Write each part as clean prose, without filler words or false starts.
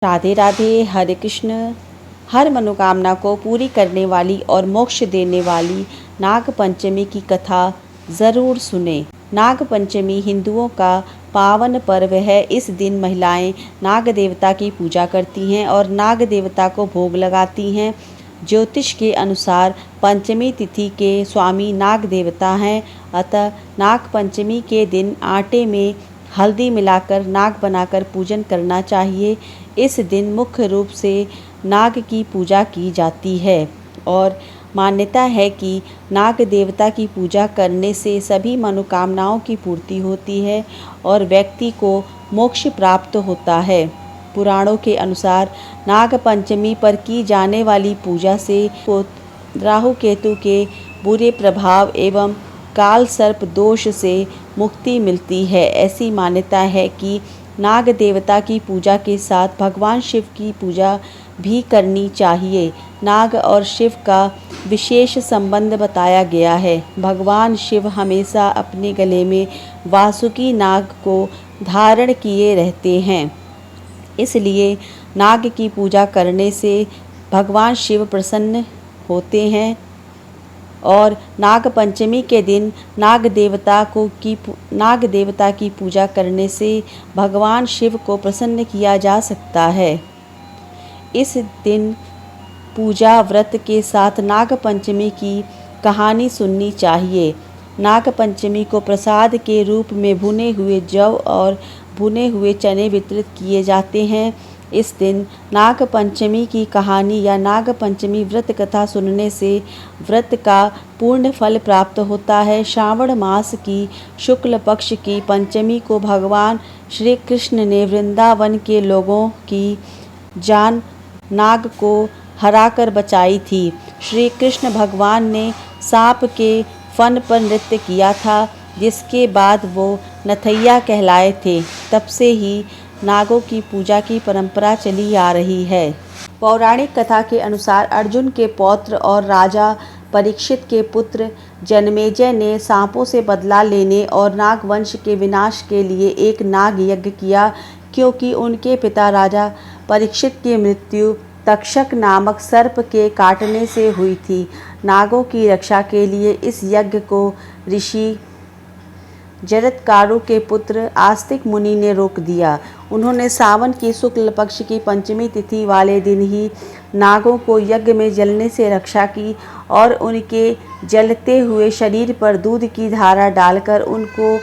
राधे राधे। हरे कृष्ण। हर मनोकामना को पूरी करने वाली और मोक्ष देने वाली नाग पंचमी की कथा ज़रूर सुने। नाग पंचमी हिंदुओं का पावन पर्व है। इस दिन महिलाएं नाग देवता की पूजा करती हैं और नाग देवता को भोग लगाती हैं। ज्योतिष के अनुसार पंचमी तिथि के स्वामी नाग देवता हैं, अतः नाग पंचमी के दिन आटे में हल्दी मिलाकर नाग बनाकर पूजन करना चाहिए। इस दिन मुख्य रूप से नाग की पूजा की जाती है और मान्यता है कि नाग देवता की पूजा करने से सभी मनोकामनाओं की पूर्ति होती है और व्यक्ति को मोक्ष प्राप्त होता है। पुराणों के अनुसार नाग पंचमी पर की जाने वाली पूजा से राहु केतु के बुरे प्रभाव एवं काल सर्प दोष से मुक्ति मिलती है। ऐसी मान्यता है कि नाग देवता की पूजा के साथ भगवान शिव की पूजा भी करनी चाहिए। नाग और शिव का विशेष संबंध बताया गया है। भगवान शिव हमेशा अपने गले में वासुकी नाग को धारण किए रहते हैं, इसलिए नाग की पूजा करने से भगवान शिव प्रसन्न होते हैं और नाग पंचमी के दिन नाग देवता की पूजा करने से भगवान शिव को प्रसन्न किया जा सकता है। इस दिन पूजा व्रत के साथ नाग पंचमी की कहानी सुननी चाहिए। नाग पंचमी को प्रसाद के रूप में भुने हुए जौ और भुने हुए चने वितरित किए जाते हैं। इस दिन नाग पंचमी की कहानी या नाग पंचमी व्रत कथा सुनने से व्रत का पूर्ण फल प्राप्त होता है। श्रावण मास की शुक्ल पक्ष की पंचमी को भगवान श्री कृष्ण ने वृंदावन के लोगों की जान नाग को हराकर बचाई थी। श्री कृष्ण भगवान ने सांप के फन पर नृत्य किया था, जिसके बाद वो नथैया कहलाए थे। तब से ही नागों की पूजा की परंपरा चली आ रही है। पौराणिक कथा के अनुसार अर्जुन के पौत्र और राजा परीक्षित के पुत्र जन्मेजय ने सांपों से बदला लेने और नाग वंश के विनाश के लिए एक नाग यज्ञ किया, क्योंकि उनके पिता राजा परीक्षित की मृत्यु तक्षक नामक सर्प के काटने से हुई थी। नागों की रक्षा के लिए इस यज्ञ को ऋषि जरत्कारु के पुत्र आस्तिक मुनि ने रोक दिया। उन्होंने सावन की शुक्ल पक्ष की पंचमी तिथि वाले दिन ही नागों को यज्ञ में जलने से रक्षा की और उनके जलते हुए शरीर पर दूध की धारा डालकर उनको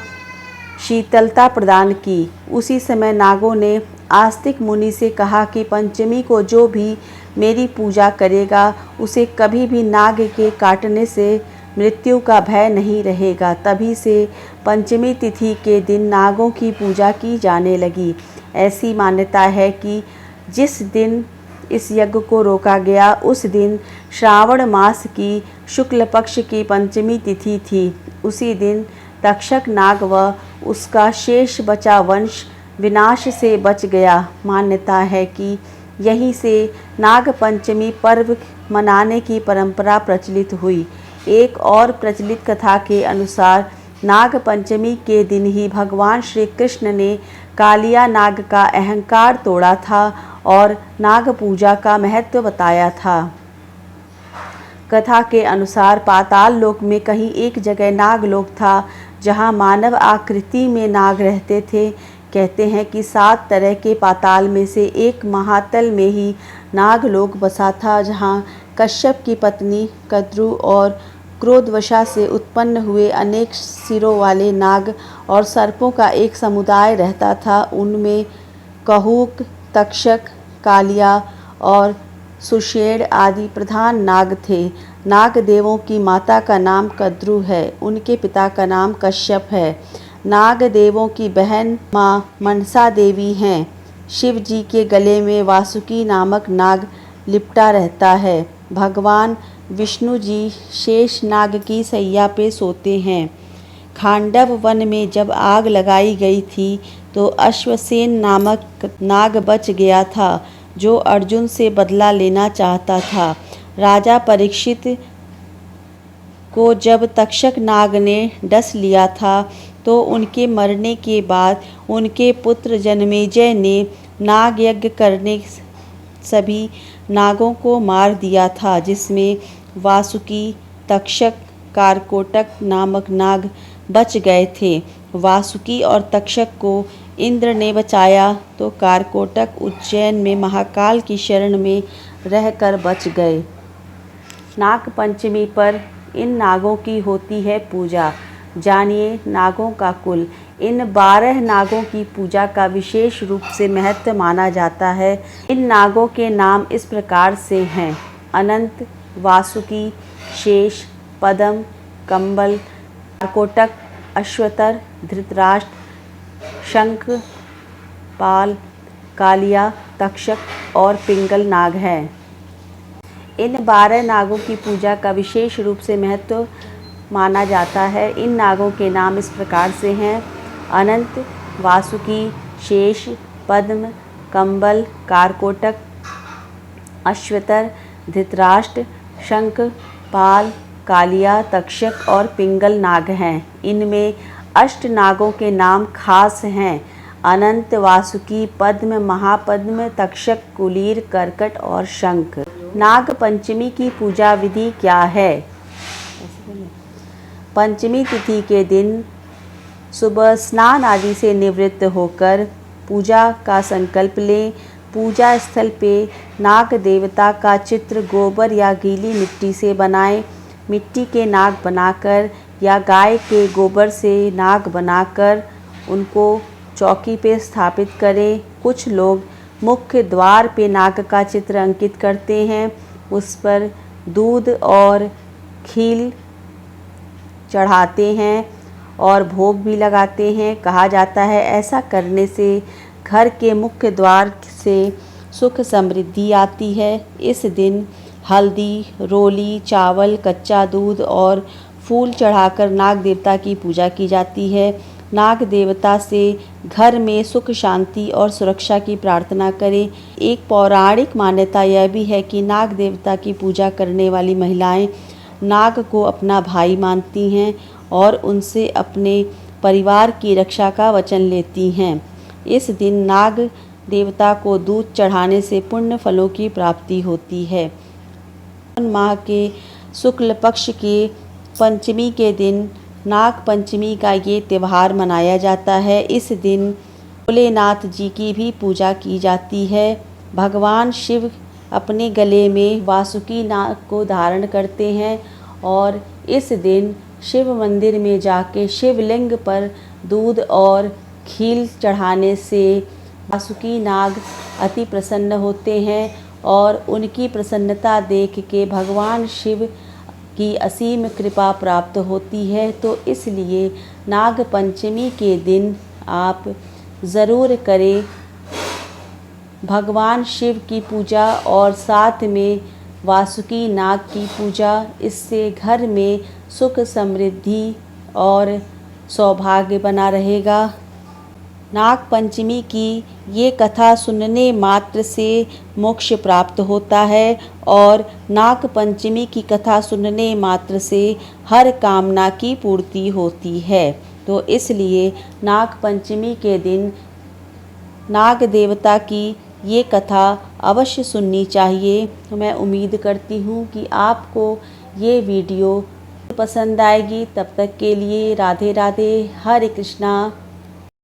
शीतलता प्रदान की। उसी समय नागों ने आस्तिक मुनि से कहा कि पंचमी को जो भी मेरी पूजा करेगा उसे कभी भी नाग के काटने से मृत्यु का भय नहीं रहेगा। तभी से पंचमी तिथि के दिन नागों की पूजा की जाने लगी। ऐसी मान्यता है कि जिस दिन इस यज्ञ को रोका गया उस दिन श्रावण मास की शुक्ल पक्ष की पंचमी तिथि थी। उसी दिन तक्षक नाग व उसका शेष बचा वंश विनाश से बच गया। मान्यता है कि यहीं से नाग पंचमी पर्व मनाने की परंपरा प्रचलित हुई। एक और प्रचलित कथा के अनुसार नाग पंचमी के दिन ही भगवान श्री कृष्ण ने कालिया नाग का अहंकार तोड़ा था और नाग पूजा का महत्व बताया था। कथा के अनुसार पाताल लोक में कहीं एक जगह नागलोक था, जहां मानव आकृति में नाग रहते थे। कहते हैं कि 7 तरह के पाताल में से एक महातल में ही नागलोक बसा था, जहां कश्यप की पत्नी कद्रु और क्रोधवशा से उत्पन्न हुए अनेक सिरों वाले नाग और सर्पों का एक समुदाय रहता था। उनमें कहूक, तक्षक, कालिया और सुषेण आदि प्रधान नाग थे। नाग देवों की माता का नाम कद्रु है, उनके पिता का नाम कश्यप है। नाग देवों की बहन माँ मनसा देवी हैं। शिव जी के गले में वासुकी नामक नाग लिपटा रहता है। भगवान विष्णु जी शेष नाग की सैया पे सोते हैं। खांडव वन में जब आग लगाई गई थी तो अश्वसेन नामक नाग बच गया था, जो अर्जुन से बदला लेना चाहता था। राजा परीक्षित को जब तक्षक नाग ने डस लिया था तो उनके मरने के बाद उनके पुत्र जन्मेजय ने नाग यज्ञ करने सभी नागों को मार दिया था, जिसमें वासुकी, तक्षक, कारकोटक नामक नाग बच गए थे। वासुकी और तक्षक को इंद्र ने बचाया तो कारकोटक उज्जैन में महाकाल की शरण में रहकर बच गए। नाग पंचमी पर इन नागों की होती है पूजा। जानिए नागों का कुल। इन 12 नागों की पूजा का विशेष रूप से महत्व माना जाता है। इन नागों के नाम इस प्रकार से हैं: अनंत, वासुकी, शेष, पद्म, कंबल, कारकोटक, अश्वतर, धृतराष्ट्र, शंख, पाल, कालिया, तक्षक और पिंगल नाग हैं। इन 12 नागों की पूजा का विशेष रूप से महत्व माना जाता है। इन नागों के नाम इस प्रकार से हैं: अनंत, वासुकी, शेष, पद्म, कंबल, कारकोटक, अश्वतर, धृतराष्ट्र, शंख, पाल, कालिया, तक्षक और पिंगल नाग हैं। इनमें अष्ट नागों के नाम खास हैं: अनंत, वासुकी, पद्म, महापद्म, तक्षक, कुलीर, करकट और शंख। नाग पंचमी की पूजा विधि क्या है? पंचमी तिथि के दिन सुबह स्नान आदि से निवृत्त होकर पूजा का संकल्प लें। पूजा स्थल पे नाग देवता का चित्र गोबर या गीली मिट्टी से बनाएं। मिट्टी के नाग बनाकर या गाय के गोबर से नाग बनाकर उनको चौकी पे स्थापित करें। कुछ लोग मुख्य द्वार पे नाग का चित्र अंकित करते हैं, उस पर दूध और खील चढ़ाते हैं और भोग भी लगाते हैं। कहा जाता है ऐसा करने से घर के मुख्य द्वार से सुख समृद्धि आती है। इस दिन हल्दी, रोली, चावल, कच्चा दूध और फूल चढ़ाकर नाग देवता की पूजा की जाती है। नाग देवता से घर में सुख, शांति और सुरक्षा की प्रार्थना करें। एक पौराणिक मान्यता यह भी है कि नाग देवता की पूजा करने वाली महिलाएं नाग को अपना भाई मानती हैं और उनसे अपने परिवार की रक्षा का वचन लेती हैं। इस दिन नाग देवता को दूध चढ़ाने से पुण्य फलों की प्राप्ति होती है। माह के शुक्ल पक्ष के पंचमी के दिन नाग पंचमी का ये त्यौहार मनाया जाता है। इस दिन भोलेनाथ जी की भी पूजा की जाती है। भगवान शिव अपने गले में वासुकी नाग को धारण करते हैं और इस दिन शिव मंदिर में जाके शिवलिंग पर दूध और खील चढ़ाने से वासुकी नाग अति प्रसन्न होते हैं और उनकी प्रसन्नता देख के भगवान शिव की असीम कृपा प्राप्त होती है। तो इसलिए नाग पंचमी के दिन आप ज़रूर करें भगवान शिव की पूजा और साथ में वासुकी नाग की पूजा। इससे घर में सुख, समृद्धि और सौभाग्य बना रहेगा। नाग पंचमी की ये कथा सुनने मात्र से मोक्ष प्राप्त होता है और नाग पंचमी की कथा सुनने मात्र से हर कामना की पूर्ति होती है। तो इसलिए नाग पंचमी के दिन नाग देवता की ये कथा अवश्य सुननी चाहिए। तो मैं उम्मीद करती हूँ कि आपको ये वीडियो पसंद आएगी। तब तक के लिए राधे राधे, हरे कृष्णा।